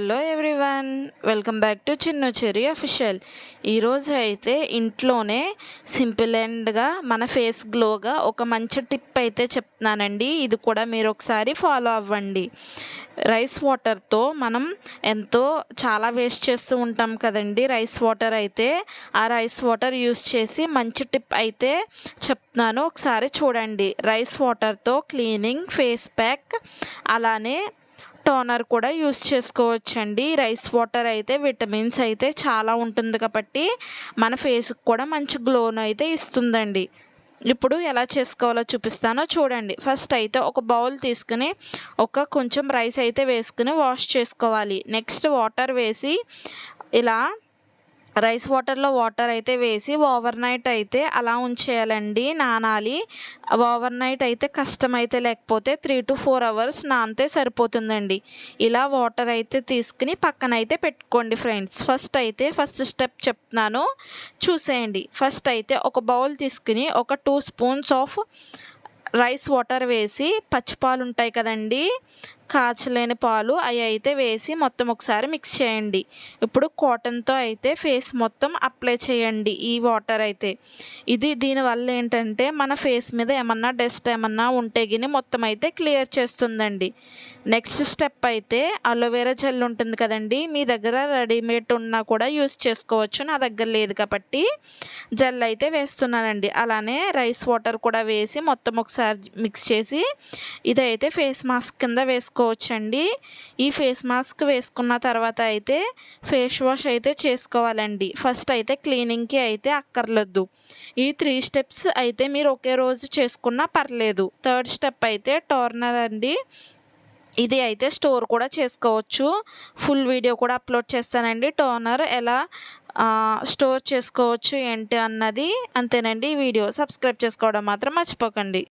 Hello everyone, welcome back to Chinnu cherry official. ఈరోజు అయితే ఇంట్లోనే సింపుల్ అండ్గా మన ఫేస్ గ్లోగా ఒక మంచి టిప్ అయితే చెప్తున్నానండి. ఇది కూడా మీరు ఒకసారి ఫాలో అవ్వండి. రైస్ వాటర్తో మనం చాలా వేస్ట్ చేస్తూ ఉంటాం కదండి. రైస్ వాటర్ అయితే ఆ రైస్ వాటర్ యూస్ చేసి మంచి టిప్ అయితే చెప్తున్నాను, ఒకసారి చూడండి. రైస్ వాటర్తో క్లీనింగ్, ఫేస్ ప్యాక్, అలానే టోనర్ కూడా యూస్ చేసుకోవచ్చండి. రైస్ వాటర్ అయితే విటమిన్స్ అయితే చాలా ఉంటుంది కాబట్టి మన ఫేస్కి కూడా మంచి గ్లోను అయితే ఇస్తుందండి. ఇప్పుడు ఎలా చేసుకోవాలో చూపిస్తానో చూడండి. ఫస్ట్ అయితే ఒక బౌల్ తీసుకుని కొంచెం రైస్ అయితే వేసుకుని వాష్ చేసుకోవాలి. నెక్స్ట్ వాటర్ వేసి ఇలా రైస్ వాటర్లో వాటర్ అయితే వేసి ఓవర్ నైట్ అయితే అలా ఉంచేయాలండి, నానాలి. ఓవర్ నైట్ అయితే కష్టమైతే, లేకపోతే 3 to 4 hours నానితే సరిపోతుందండి. ఇలా వాటర్ అయితే తీసుకుని పక్కన అయితే పెట్టుకోండి ఫ్రెండ్స్. ఫస్ట్ స్టెప్ చెప్తున్నాను, చూసేయండి. ఫస్ట్ అయితే ఒక బౌల్ తీసుకుని 2 spoons ఆఫ్ రైస్ వాటర్ వేసి, పచ్చిపాలు ఉంటాయి కదండి, కాచలేని పాలు, అవి అయితే వేసి మొత్తం ఒకసారి మిక్స్ చేయండి. ఇప్పుడు కాటన్తో అయితే ఫేస్ మొత్తం అప్లై చేయండి ఈ వాటర్ అయితే. దీనివల్ల ఏంటంటే మన ఫేస్ మీద ఏమన్నా డస్ట్ ఏమన్నా ఉంటే గిని మొత్తం అయితే క్లియర్ చేస్తుందండి. నెక్స్ట్ స్టెప్ అయితే అలోవెరా జెల్ ఉంటుంది కదండి, మీ దగ్గర రెడీమేడ్ ఉన్నా కూడా యూస్ చేసుకోవచ్చు. నా దగ్గర లేదు కాబట్టి జెల్ అయితే వేస్తున్నానండి. అలానే రైస్ వాటర్ కూడా వేసి మొత్తం ఒకసారి మిక్స్ చేసి ఇదైతే ఫేస్ మాస్క్ కింద వేసుకోవచ్చండి. ఈ ఫేస్ మాస్క్ వేసుకున్న తర్వాత అయితే ఫేస్ వాష్ అయితే చేసుకోవాలండి. ఫస్ట్ అయితే క్లీనింగ్కి అయితే అక్కర్లేదు. ఈ 3 స్టెప్స్ అయితే మీరు ఒకే రోజు చేసుకున్నా పర్లేదు. థర్డ్ స్టెప్ అయితే టోనర్ అండి. ఇది అయితే స్టోర్ కూడా చేసుకోవచ్చు. ఫుల్ వీడియో కూడా అప్లోడ్ చేస్తానండి, టోనర్ ఎలా స్టోర్ చేసుకోవచ్చు ఏంటి అన్నది. అంతేనండి ఈ వీడియో. సబ్స్క్రైబ్ చేసుకోవడం మాత్రం మర్చిపోకండి.